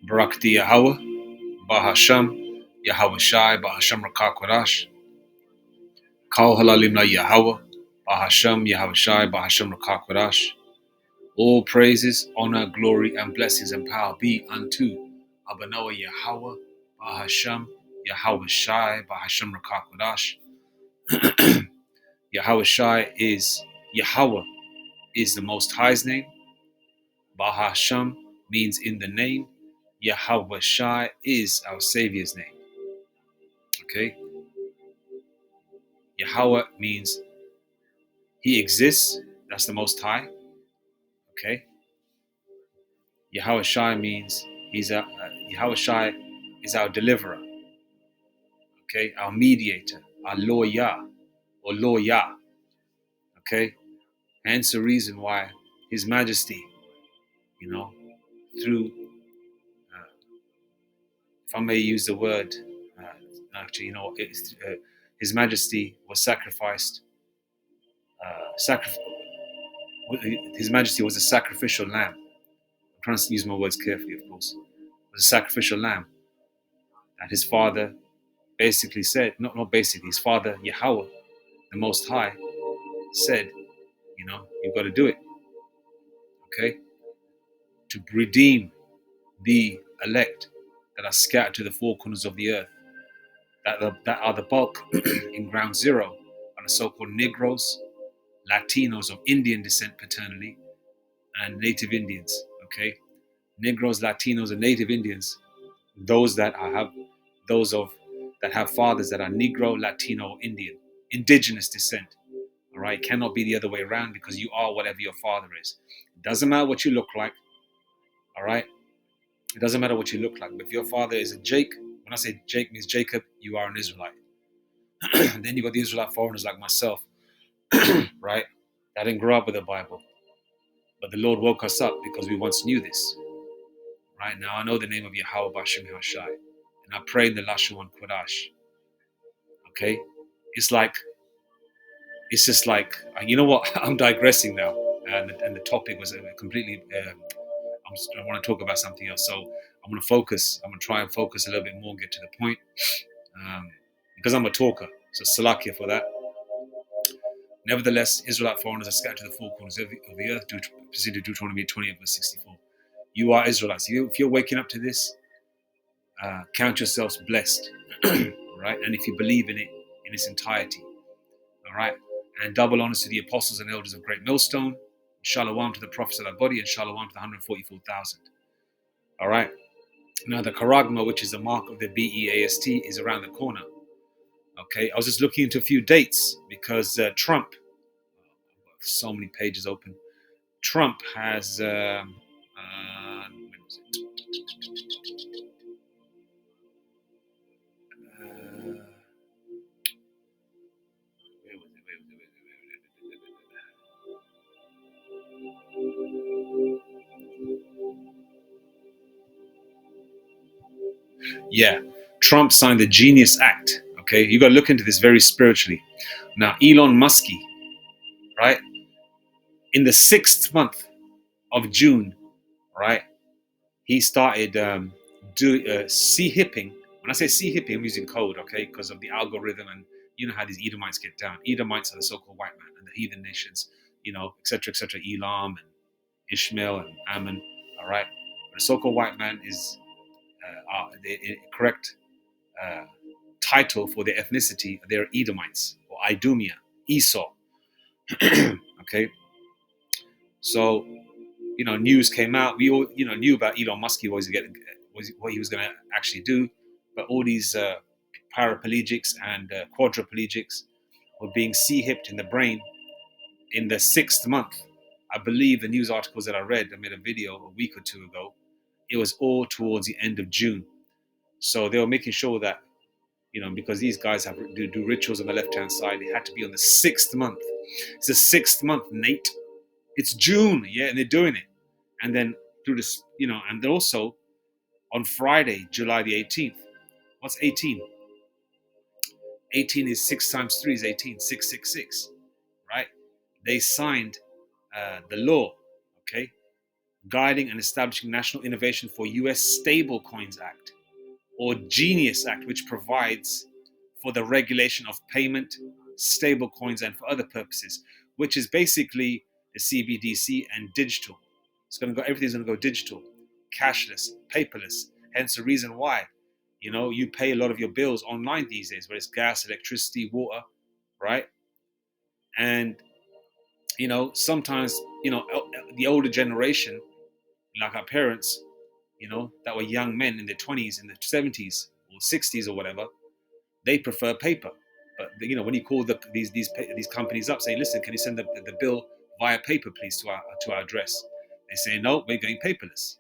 Barakti Yahweh, Bahasham, Yahweh Shai, Bahasham Rakakwadash, Kal Halalim La Yahweh, Bahasham, Yahweh Shai, Bahasham Rakakwadash. All praises, honor, glory, and blessings and power be unto Abanoah Yahweh, Bahasham, Yahweh Shai, Bahasham Rakakwadash. Yahweh Shai is Yahweh is the Most High's name. Bahasham means in the name. Yahweh Shai is our Savior's name. Okay? Yahweh means He exists. That's the Most High. Okay? Yahweh Shai means Yahweh Shai is our deliverer. Okay? Our mediator. Our lawyer or lawyer. Okay? Hence the reason why His Majesty, through, if I may use the word, His Majesty was sacrificed. His Majesty was a sacrificial lamb. I'm trying to use my words carefully, of course. It was a sacrificial lamb that His Father basically said, not basically, His Father, Yahweh, the Most High, said, you've got to do it, okay? To redeem the elect that are scattered to the four corners of the earth, that are the bulk in ground zero, are the so-called Negroes, Latinos of Indian descent paternally, and Native Indians, okay? Negroes, Latinos, and Native Indians, those that have fathers that are Negro, Latino, Indian, indigenous descent. All right, cannot be the other way around because you are whatever your father is. It doesn't matter what you look like. All right, it doesn't matter what you look like. But if your father is a Jake, when I say Jake means Jacob, you are an Israelite. And then you got the Israelite foreigners like myself, right? That didn't grow up with the Bible, but the Lord woke us up because we once knew this. Right now, I know the name of Yahweh Bashim Hashai, and I pray in the Lashon Kodash. Okay, it's just like, you know what? I'm digressing now, and the topic was completely. I want to talk about something else, so I'm going to focus. I'm going to try and focus a little bit more, get to the point, because I'm a talker. So salakia for that. Nevertheless, Israelite foreigners are scattered to the four corners of the earth. Proceed to Deuteronomy 28 verse 64. You are Israelites. If you're waking up to this, count yourselves blessed, right? And if you believe in it in its entirety, all right. And double honors to the apostles and elders of Great Millstone. Shalom to the prophets of that body, and shalom to the 144,000. All right. Now the Karagma, which is the mark of the BEAST, is around the corner. Okay. I was just looking into a few dates because Trump, so many pages open. Trump has, when was it? Yeah, Trump signed the Genius Act. Okay, you got to look into this very spiritually. Now, Elon Musk, right, in the 6th month of June, right, he started C-hipping. When I say C-hipping, I'm using code, okay, because of the algorithm, and you know how these Edomites get down. Edomites are the so-called white man and the heathen nations, etc., etc., Elam and Ishmael and Ammon, all right. The so-called white man is the correct title for their ethnicity. They're Edomites or Idumea, Esau. Okay, so news came out. We all knew about Elon Musk. What he was going to actually do, but all these paraplegics and quadriplegics were being C-hipped in the brain in the 6th month. I believe the news articles that I read, I made a video a week or two ago. It was all towards the end of June. So they were making sure that, because these guys do rituals on the left-hand side, it had to be on the 6th month. It's the 6th month, Nate. It's June, yeah, and they're doing it. And then through this, and also on Friday, July the 18th. What's 18? 18 is 6 times 3 is 18, 666, right? They signed the law, okay, guiding and establishing national innovation for US Stablecoins Act, or Genius Act, which provides for the regulation of payment, stablecoins, and for other purposes, which is basically the CBDC and digital. It's going to go. Everything's going to go digital, cashless, paperless. Hence the reason why, you pay a lot of your bills online these days, whether it's gas, electricity, water, right? And sometimes the older generation, like our parents, that were young men in their 20s, in their 70s or 60s or whatever, they prefer paper. But when you call these companies up saying, listen, can you send the bill via paper, please, to our address? They say, no, we're going paperless.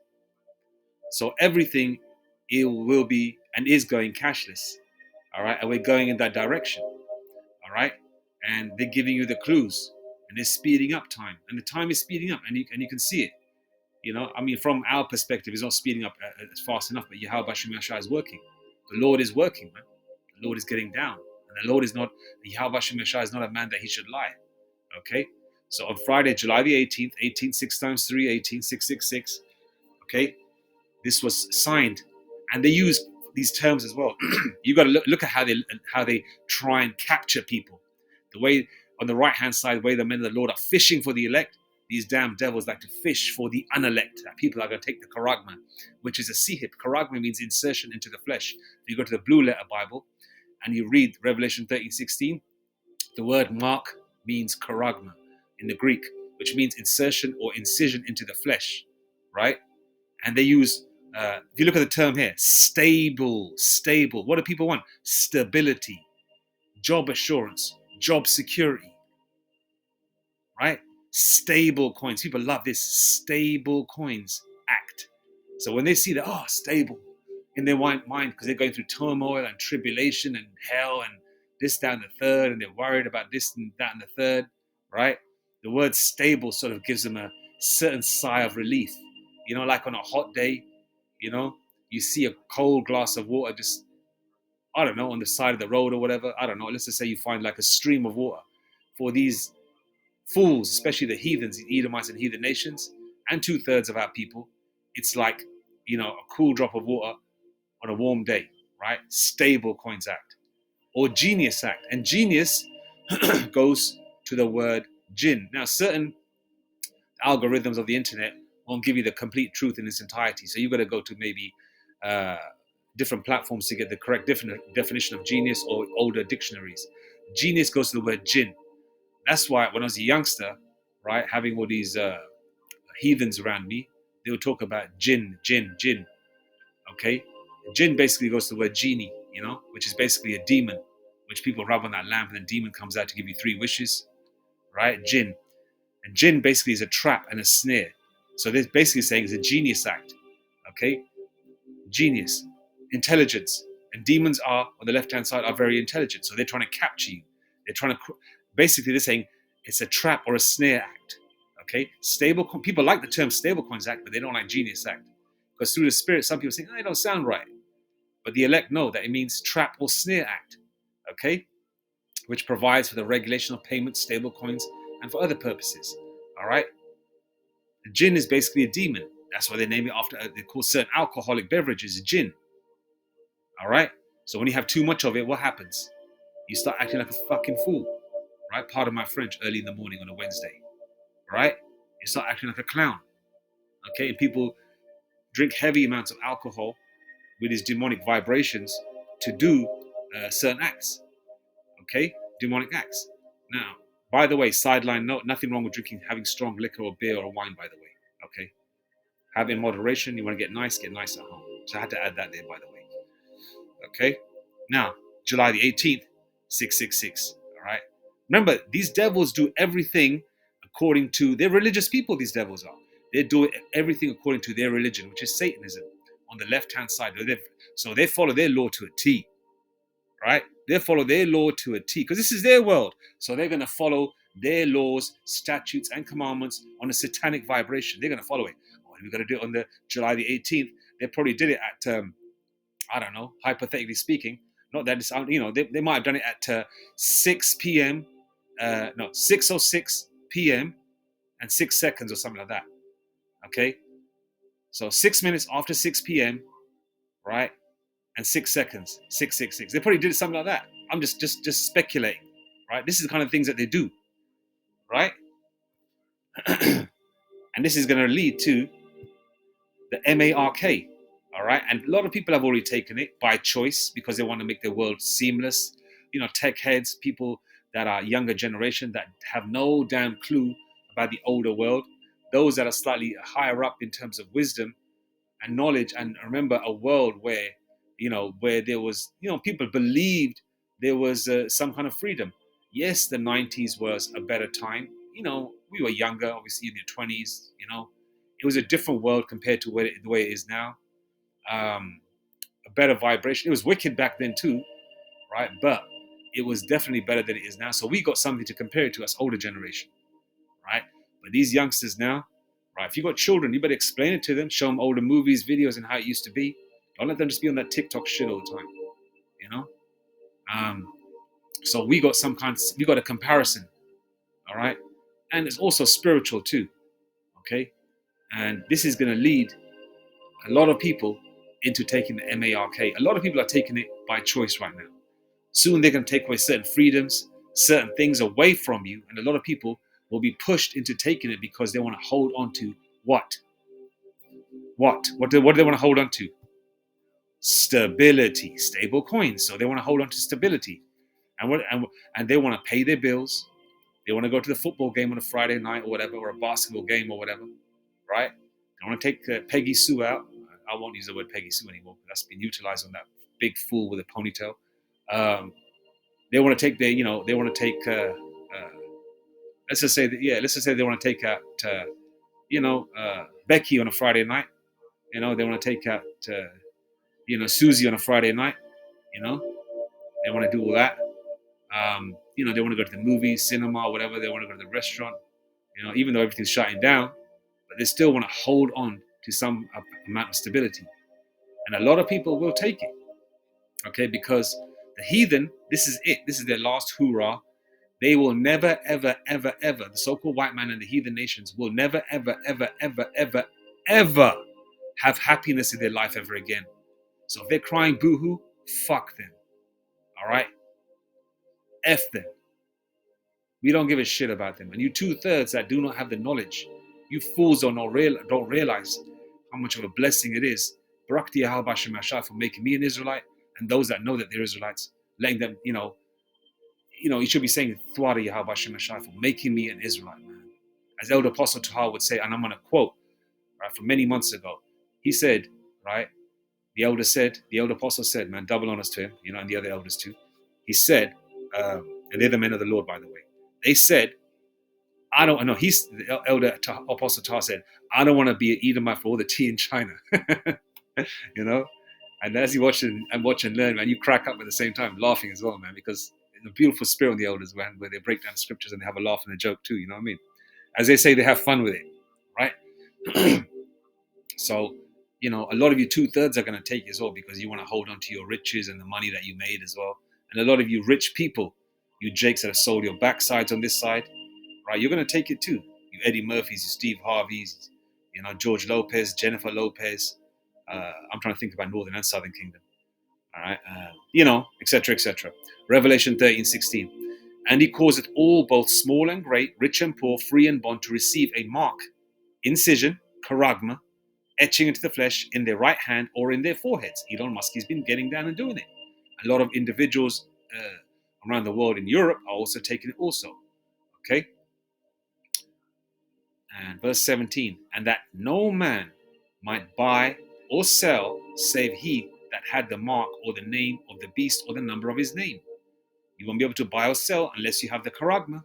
So everything it will be and is going cashless. All right, and we're going in that direction. All right, and they're giving you the clues, and they're speeding up time, and the time is speeding up, and you can see it. I mean, from our perspective, it's not speeding up fast enough, but Yahweh Shemashah is working. The Lord is working, man. The Lord is getting down. And the Lord is not, Yahweh Shemashah is not a man that he should lie. Okay? So on Friday, July the 18th, 18, 6 times 3, 18, 666, okay? This was signed. And they use these terms as well. You got to look at how they try and capture people. The way, on the right-hand side, the way the men of the Lord are fishing for the elect, these damn devils like to fish for the unelect. People are going to take the charagma, which is a sihip. Charagma means insertion into the flesh. If you go to the Blue Letter Bible and you read Revelation 13:16, the word mark means charagma in the Greek, which means insertion or incision into the flesh, right? And they use, if you look at the term here, stable. What do people want? Stability, job assurance, job security, right? Stable coins. People love this stable coins act. So when they see that, stable in their mind, because they're going through turmoil and tribulation and hell and this, that, and the third, and they're worried about this and that and the third, right? The word stable sort of gives them a certain sigh of relief. Like on a hot day, you see a cold glass of water just, I don't know, on the side of the road or whatever. I don't know. Let's just say you find like a stream of water. For these fools, especially the heathens, the Edomites and heathen nations, and 2/3 of our people, it's like, a cool drop of water on a warm day, right? Stable Coins Act or Genius Act. And genius goes to the word jinn. Now, certain algorithms of the internet won't give you the complete truth in its entirety. So you've got to go to maybe different platforms to get the correct definition of genius or older dictionaries. Genius goes to the word jinn. That's why when I was a youngster, right, having all these heathens around me, they would talk about jinn. Okay? Jinn basically goes to the word genie, which is basically a demon, which people rub on that lamp and the demon comes out to give you 3 wishes, right? Jinn. And jinn basically is a trap and a snare. So they're basically saying it's a genius act, okay? Genius, intelligence. And demons are, on the left-hand side, are very intelligent. So they're trying to capture you. Basically they're saying it's a trap or a snare act, okay? People like the term Stablecoins Act, but they don't like Genius Act. Because through the Spirit, some people think, they don't sound right. But the elect know that it means trap or snare act, okay? Which provides for the regulation of payments, stablecoins, and for other purposes, all right? The gin is basically a demon. That's why they name it after, they call certain alcoholic beverages gin, all right? So when you have too much of it, what happens? You start acting like a fucking fool, right? Pardon my French, early in the morning on a Wednesday, right? You start acting like a clown, okay? And people drink heavy amounts of alcohol with these demonic vibrations to do certain acts, okay? Demonic acts. Now, by the way, sideline note, nothing wrong with having strong liquor or beer or wine, by the way, okay? Have in moderation. You want to get nice at home. So I had to add that there, by the way, okay? Now, July the 18th, 666, all right? Remember, these devils do everything according to, they're religious people, these devils are. They do everything according to their religion, which is Satanism, on the left-hand side. So they follow their law to a T, right? They follow their law to a T, because this is their world. So they're going to follow their laws, statutes, and commandments on a satanic vibration. They're going to follow it. We're going to do it on the July the 18th. They probably did it at, I don't know, hypothetically speaking, Not that it's, they might have done it at 6 p.m. No, 6:06 p.m. and 6 seconds or something like that. Okay, so 6 minutes after 6 p.m. right, and 6 seconds, 666. They probably did something like that. I'm just speculating, right? This is the kind of things that they do, right? And this is going to lead to the MARK, all right? And a lot of people have already taken it by choice because they want to make their world seamless. Tech heads, people that are younger generation that have no damn clue about the older world. Those that are slightly higher up in terms of wisdom and knowledge, and remember a world where there was, people believed there was some kind of freedom. Yes, the 90s was a better time. We were younger, obviously in the 20s. It was a different world compared to the way it is now. A better vibration. It was wicked back then too, right? But it was definitely better than it is now. So we got something to compare it to us older generation, right? But these youngsters now, right? If you got children, you better explain it to them, show them older movies, videos, and how it used to be. Don't let them just be on that TikTok shit all the time, you know. So we got a comparison, all right, and it's also spiritual too, okay. And this is going to lead a lot of people into taking the MARK. A lot of people are taking it by choice right now. Soon they're going to take away certain freedoms, certain things away from you, and a lot of people will be pushed into taking it because they want to hold on to what? What do they want to hold on to? Stability, stable coins. So they want to hold on to stability, and they want to pay their bills. They want to go to the football game on a Friday night or whatever, or a basketball game or whatever, right? They want to take Peggy Sue out. I won't use the word Peggy Sue anymore. That's been utilized on that big fool with a ponytail. They want to take their, they want to take. Let's just say that, yeah. Let's just say they want to take out, Becky on a Friday night. They want to take out, Susie on a Friday night. They want to do all that. They want to go to the movies, cinema, whatever. They want to go to the restaurant. Even though everything's shutting down, but they still want to hold on to some amount of stability. And a lot of people will take it, okay? Because the heathen, this is it. This is their last hoorah. They will never, ever, ever, ever, the so-called white man and the heathen nations will never, ever, ever, ever, ever, ever have happiness in their life ever again. So if they're crying boo-hoo, fuck them, all right? F them. We don't give a shit about them. And you 2/3 that do not have the knowledge, you fools don't realize how much of a blessing it is. Barak Yahweh Bashem Hashai for making me an Israelite, and those that know that they're Israelites, letting them, you should be saying Thwara Yahweh Bashem Hashai for making me an Israelite, man. As Elder Apostle Tahar would say, and I'm going to quote, right, from many months ago. He said, right, the elder apostle said, man, double honors to him, and the other elders too. He said, and they're the men of the Lord, by the way. They said, I don't know. The elder apostle Tar said, I don't want to be an Edomite for all the tea in China. And as you watch and learn, man, you crack up at the same time, laughing as well, man, because the beautiful spirit on the elders, man, where they break down the scriptures and they have a laugh and a joke too. You know what I mean? As they say, they have fun with it, right? So, a lot of you 2/3 are going to take as well because you want to hold on to your riches and the money that you made as well. And a lot of you rich people, you Jakes that have sold your backsides on this side, right? You're going to take it too. You Eddie Murphys, you Steve Harveys, George Lopez, Jennifer Lopez. I'm trying to think about Northern and Southern Kingdom. All right, etc., etc. Revelation 13:16. And he causeth all, both small and great, rich and poor, free and bond, to receive a mark, incision, charagma, etching into the flesh in their right hand or in their foreheads. Elon Musk has been getting down and doing it. A lot of individuals around the world in Europe are also taking it also. Okay? And verse 17, and that no man might buy or sell save he that had the mark or the name of the beast or the number of his name. You won't be able to buy or sell unless you have the charagma.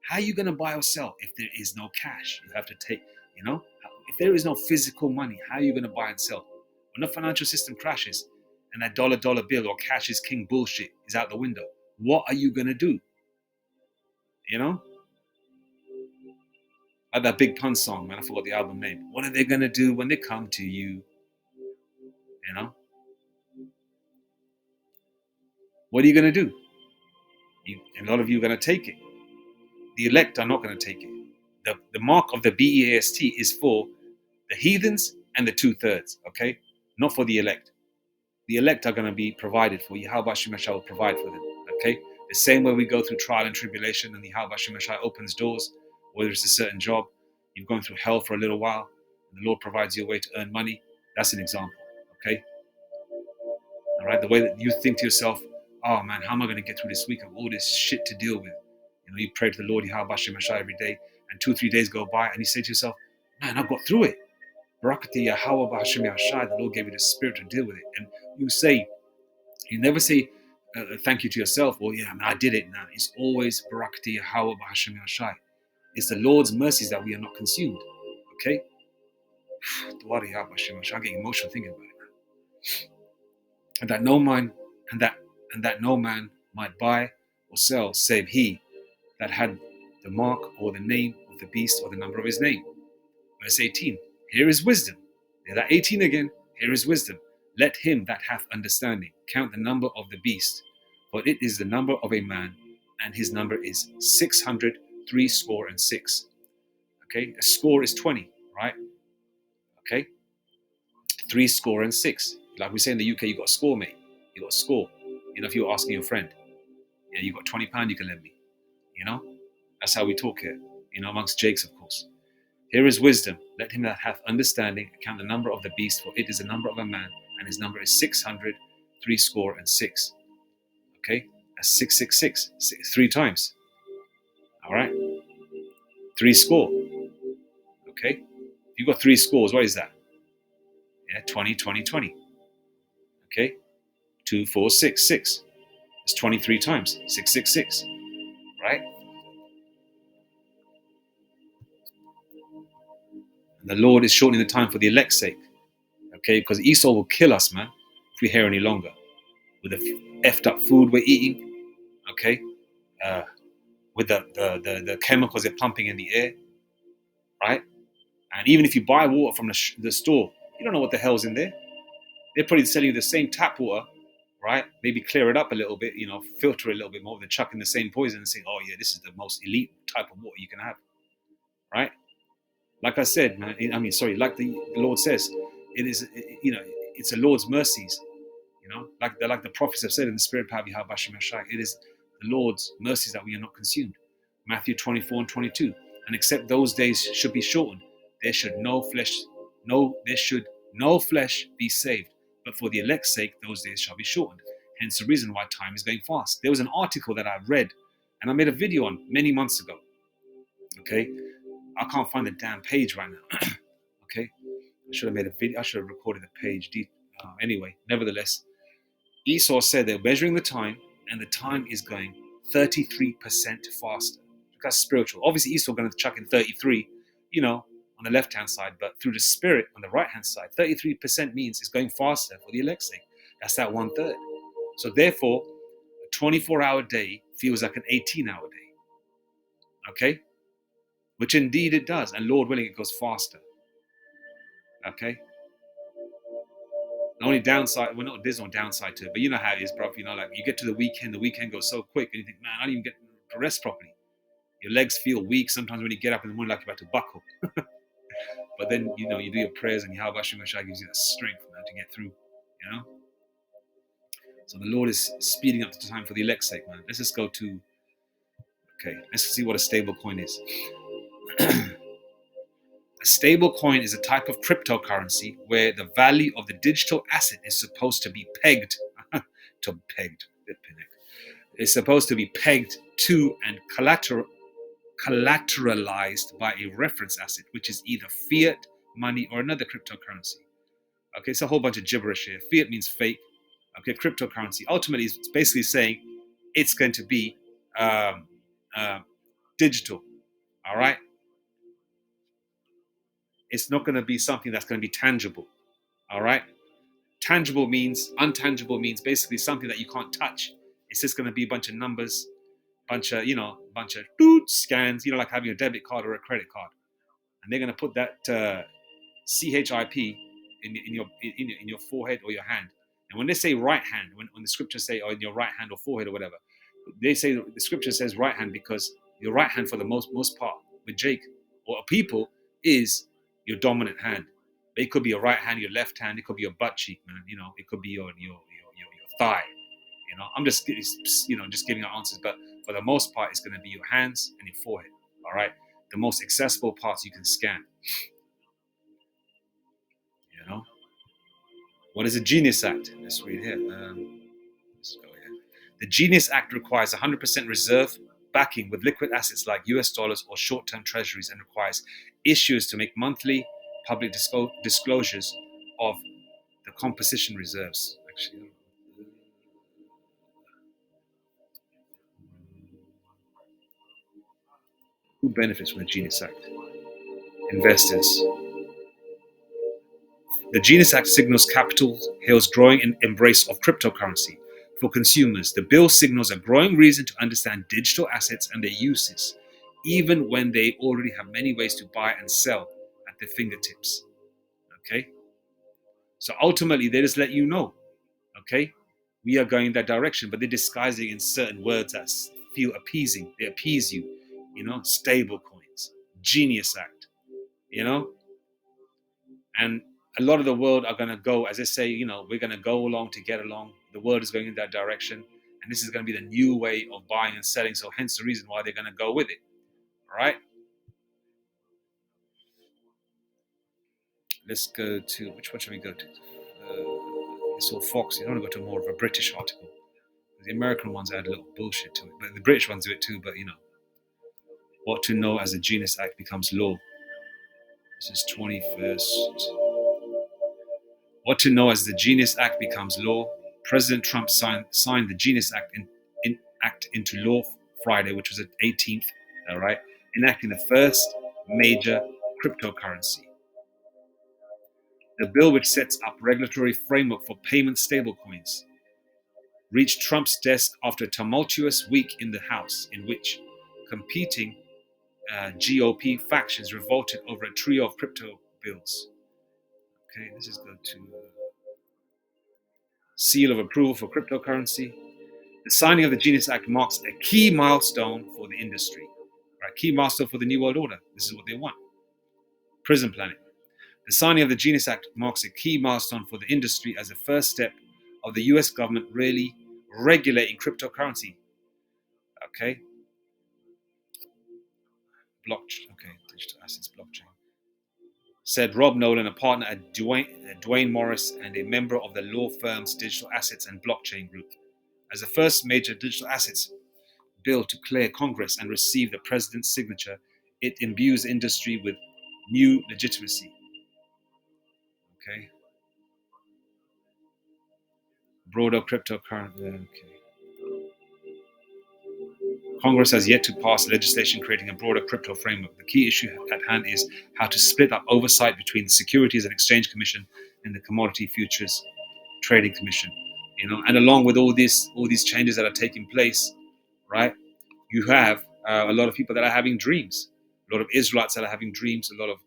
How are you going to buy or sell if there is no cash? You have to take, if there is no physical money, how are you going to buy and sell? When the financial system crashes and that dollar bill or cash is king bullshit is out the window, what are you going to do? Like that Big Pun song, man, I forgot the album name. What are they going to do when they come to you? What are you going to do? A lot of you are going to take it. The elect are not going to take it. The mark of the BEAST is for the heathens and the 2/3, okay? Not for the elect. The elect are going to be provided for. Yahweh Shemashah will provide for them, okay? The same way we go through trial and tribulation and the Yahweh Shemashah opens doors, whether it's a certain job, you've gone through hell for a little while, and the Lord provides you a way to earn money. That's an example, okay? All right, the way that you think to yourself, oh man, how am I going to get through this week? I've all this shit to deal with. You pray to the Lord Yahweh Shemashah every day, and 2-3 days go by, and you say to yourself, man, I got through it. Barakati Yahweh B'Hashem Yahshai, the Lord gave you the spirit to deal with it. And you never say thank you to yourself, or yeah, man, I did it now. It's always Barakati Yahweh B'Hashem Yahshai. It's the Lord's mercies that we are not consumed. Okay? I'm getting emotional thinking about it. And that no man might buy or sell save he that had the mark or the name of the beast or the number of his name. Verse 18. Here is wisdom. There's that 18 again. Here is wisdom. Let him that hath understanding count the number of the beast, for it is the number of a man, and his number is 666. Okay, a score is 20, right? Okay, 666. Like we say in the UK, you got a score, mate. You got a score. If you're asking your friend, yeah, you got £20 you can lend me. That's how we talk here. Amongst Jakes, of course. Here is wisdom. Let him that hath understanding account the number of the beast, for it is the number of a man, and his number is 666. Okay, that's 666, 3 times. All right, 3 score. Okay, if you got 3 scores, what is that? Yeah, 20, 20, 20. Okay, 2, 4, 6, 6. It's 23 times 666. Right? And the Lord is shortening the time for the elect's sake. Okay, because Esau will kill us, man, if we're here any longer. With the effed up food we're eating, okay, with the chemicals they're pumping in the air, right? And even if you buy water from the store, you don't know what the hell's in there. They're probably selling you the same tap water, right? Maybe clear it up a little bit, filter it a little bit more. They're chucking the same poison and saying, oh yeah, this is the most elite type of water you can have, right? Like I said, man, like the Lord says, it is, it's the Lord's mercies. Like the prophets have said in the spirit power of Yahweh Shem Shai, it is the Lord's mercies that we are not consumed. Matthew 24 and 22. And except those days should be shortened, there should no flesh be saved. But for the elect's sake, those days shall be shortened. Hence the reason why time is going fast. There was an article that I read and I made a video on many months ago. Okay, I can't find the damn page right now. Okay, I should have made a video. I should have recorded the page. Anyway, nevertheless, Esau said they're measuring the time, and the time is going 33% faster. That's spiritual. Obviously, Esau going to chuck in 33, on the left-hand side, but through the spirit on the right-hand side, 33% means it's going faster for the elect's sake. That's that 1/3. So therefore, a 24-hour day feels like an 18-hour day. Okay? Which indeed it does, and Lord willing, it goes faster. Okay? The only downside, there's no downside to it, but you know how it is, bro. Like you get to the weekend goes so quick, and you think, man, I don't even get to rest properly. Your legs feel weak sometimes when you get up in the morning, like you're about to buckle. But then, you do your prayers, and Yahweh Shemashai gives you that strength, man, to get through, So the Lord is speeding up the time for the elect's sake, man. Let's just go to, let's see what a stable coin is. A stable coin is a type of cryptocurrency where the value of the digital asset is supposed to be pegged It's supposed to be pegged to and collateralized by a reference asset, which is either fiat money or another cryptocurrency. Okay, it's a whole bunch of gibberish here. Fiat means fake. Okay, cryptocurrency ultimately is basically saying it's going to be digital. All right. It's not going to be something that's going to be tangible. All right. Untangible means basically something that you can't touch. It's just going to be a bunch of numbers, bunch of scans, like having a debit card or a credit card. And they're going to put that CHIP in your forehead or your hand. And when they say right hand, when the scriptures say, in your right hand or forehead or whatever, they say the scripture says right hand because your right hand for the most part with Jake or people is your dominant hand. It could be your right hand, your left hand. It could be your butt cheek, man. It could be your thigh. I'm just just giving out answers, but for the most part, it's going to be your hands and your forehead. All right, the most accessible parts you can scan. What is a Genius Act? Let's read here. Let's go here. The Genius Act requires 100% reserve backing with liquid assets like US dollars or short-term treasuries and requires issuers to make monthly public disclosures of the composition reserves. Actually, who benefits from the Genius Act? Investors. The Genius Act signals Capitol Hill's growing embrace of cryptocurrency. For consumers, the bill signals a growing reason to understand digital assets and their uses, even when they already have many ways to buy and sell at their fingertips. Okay? So ultimately, they just let you know, okay, we are going that direction, but they're disguising in certain words that feel appeasing. They appease you, stable coins, Genius Act, and a lot of the world are going to go, as I say, we're going to go along to get along. The world is going in that direction, and this is going to be the new way of buying and selling. So hence the reason why they're going to go with it. All right. Let's go to, which one should we go to? It's all Fox. You don't want to go to more of a British article. The American ones add a little bullshit to it, but the British ones do it too. But what to know as the Genius Act becomes law. This is 21st. What to know as the Genius Act becomes law. President Trump signed the Genius Act Act into law Friday, which was the 18th, all right, enacting the first major cryptocurrency. The bill, which sets up regulatory framework for payment stablecoins, reached Trump's desk after a tumultuous week in the House, in which competing GOP factions revolted over a trio of crypto bills. Okay, let's just go to seal of approval for cryptocurrency. The signing of the Genius Act marks a key milestone for the industry. Right, key milestone for the New World Order. This is what they want. Prison planning. The signing of the Genius Act marks a key milestone for the industry as a first step of the US government really regulating cryptocurrency. Okay. Blockchain. Okay, digital assets blockchain. Said Rob Nolan, a partner at Dwayne Morris and a member of the law firm's Digital Assets and Blockchain Group. As the first major digital assets bill to clear Congress and receive the president's signature, it imbues industry with new legitimacy. Okay. Broader cryptocurrency. Okay. Congress has yet to pass legislation creating a broader crypto framework. The key issue at hand is how to split up oversight between the Securities and Exchange Commission and the Commodity Futures Trading Commission. And along with all these changes that are taking place, right? You have a lot of people that are having dreams, a lot of Israelites that are having dreams, a lot of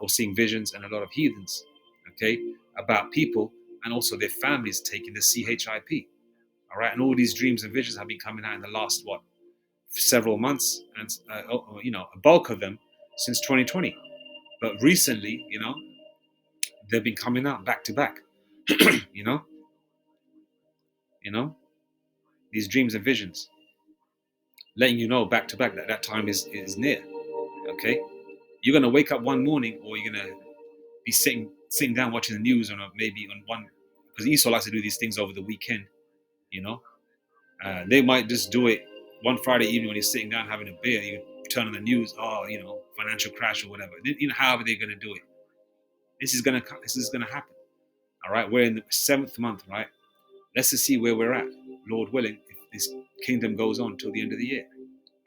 or seeing visions, and a lot of heathens, okay, about people and also their families taking the CHIP, all right, and all these dreams and visions have been coming out in the last several months, and a bulk of them since 2020, but recently, they've been coming out back to back, you know, these dreams and visions, letting you know back to back that time is near, okay. You're gonna wake up one morning, or you're gonna be sitting down watching the news, or maybe on one, because Esau likes to do these things over the weekend. They might just do it one Friday evening when you're sitting down having a beer. You turn on the news, financial crash or whatever. However they're gonna do it. This is gonna happen. All right, we're in the 7th month, right? Let's just see where we're at, Lord willing, if this kingdom goes on till the end of the year.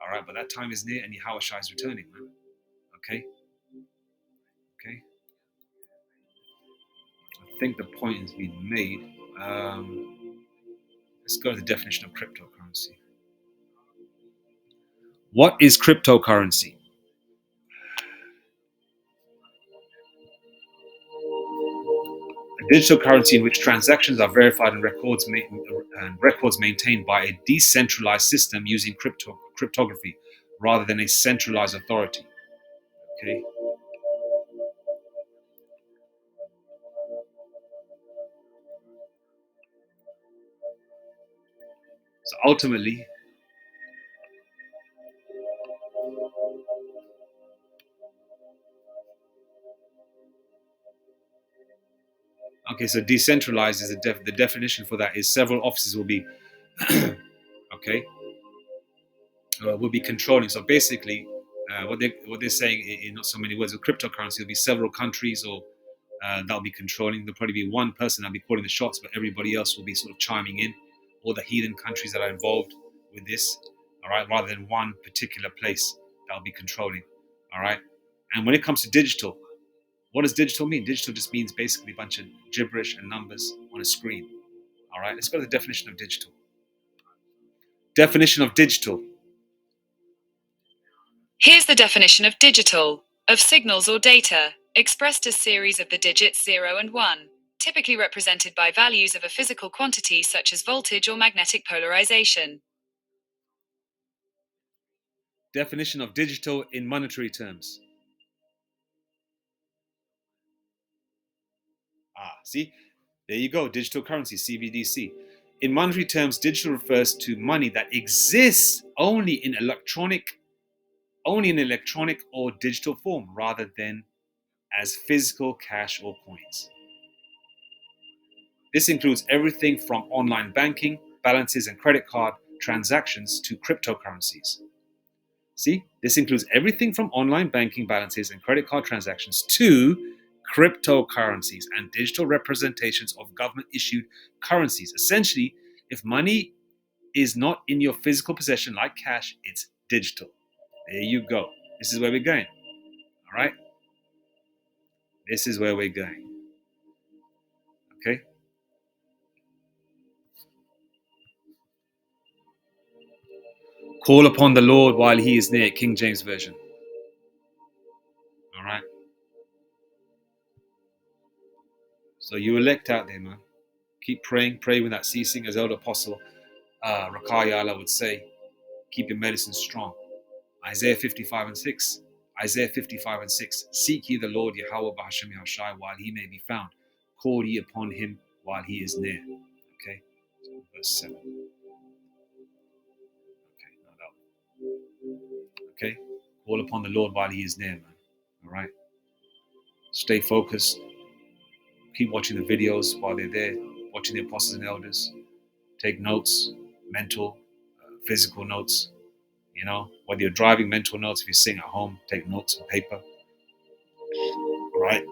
All right, but that time is near, and Yahushua is returning, man. Okay. I think the point has been made. Let's go to the definition of cryptocurrency. What is cryptocurrency? A digital currency in which transactions are verified and records maintained by a decentralized system using cryptography rather than a centralized authority. Okay. So ultimately, okay, so decentralized is the definition for that is several offices will be okay, will be controlling. So basically, what they're saying in not so many words, with cryptocurrency, will be several countries or that'll be controlling. There'll probably be one person that'll be calling the shots, but everybody else will be sort of chiming in. All the heathen countries that are involved with this, all right, rather than one particular place that'll be controlling, all right. And when it comes to digital, what does digital mean? Digital just means basically a bunch of gibberish and numbers on a screen. All right, let's go to the definition of digital. Definition of digital. Here's the definition of digital: of signals or data, expressed as series of the digits 0 and 1, typically represented by values of a physical quantity such as voltage or magnetic polarization. Definition of digital in monetary terms. See, there you go, digital currency, CBDC. In monetary terms, digital refers to money that exists only in electronic or digital form rather than as physical cash or coins. This includes everything from online banking, balances and credit card transactions to cryptocurrencies. See, this includes everything from online banking balances and credit card transactions to cryptocurrencies and digital representations of government issued currencies. Essentially, if money is not in your physical possession like cash, it's digital. There you go. This is where we're going. All right? This is where we're going. Okay? Call upon the Lord while he is near, King James Version. All right? So you elect out there, man. Keep praying, pray without ceasing, as Elder Apostle Rakayala would say. Keep your medicine strong. Isaiah 55 and 6. Isaiah 55 and 6. Seek ye the Lord Yahweh Bahashem Yahushai while he may be found. Call ye upon him while he is near. Okay? Verse 7. Okay, now that. Okay? Call upon the Lord while he is near, man. All right? Stay focused. Keep watching the videos while they're there, watching the apostles and elders. Take notes, mental, physical notes. You know, whether you're driving, mental notes. If you're sitting at home, take notes on paper. All right?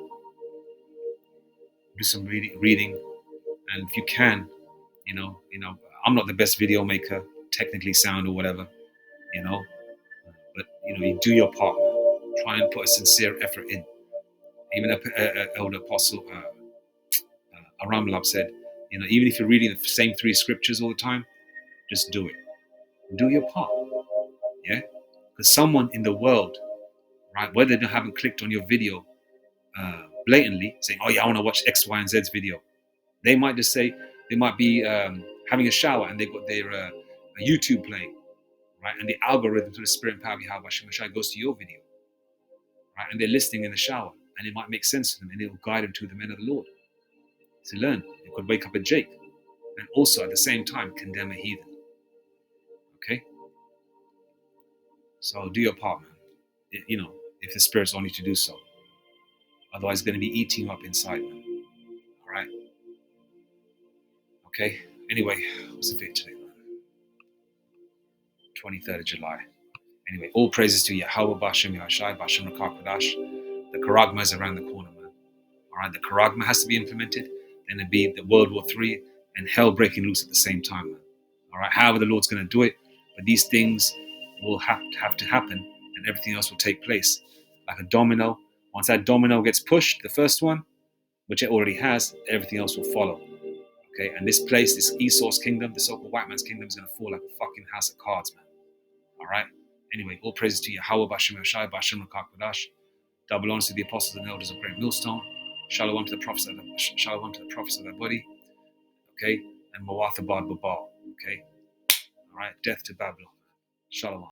Do some reading, and if you can, I'm not the best video maker, technically sound or whatever, but you do your part. Try and put a sincere effort in. Even elder apostle Aramlab said, even if you're reading the same 3 scriptures all the time, just do it. Do your part. Yeah, because someone in the world, right, whether they haven't clicked on your video blatantly, saying, "Oh yeah, I want to watch X, Y, and Z's video," they might just say they might be having a shower and they've got their YouTube playing, right, and the algorithm through the spirit and power of Yahweh Shemashai goes to your video, right, and they're listening in the shower, and it might make sense to them, and it will guide them to the men of the Lord to learn. It could wake up a Jake, and also at the same time condemn a heathen. Okay, so do your part, man. If the Spirit's on you to do so. Otherwise, it's going to be eating you up inside, man. All right. Okay. Anyway, what's the date today, man? 23rd of July. Anyway, all praises to Yahweh Bashem Yahshai Bashem Rakakadash. The Karagma is around the corner, man. All right, the Karagma has to be implemented. Then it'll be the World War III and hell breaking loose at the same time, man. All right, however the Lord's going to do it, but these things will have to happen, and everything else will take place like a domino. Once that domino gets pushed, the first one, which it already has, everything else will follow. Okay, and this place, this Esau's kingdom, the so-called white man's kingdom, is going to fall like a fucking house of cards, man. All right. Anyway, all praises to Yahweh Bashem Yashai Bashem Rakakadash. Double honors to the apostles and elders of Great Millstone. Shalom to the prophets of their body. Okay, and Mawatha Bad Babal. Okay, all right, death to Babylon. Shalom.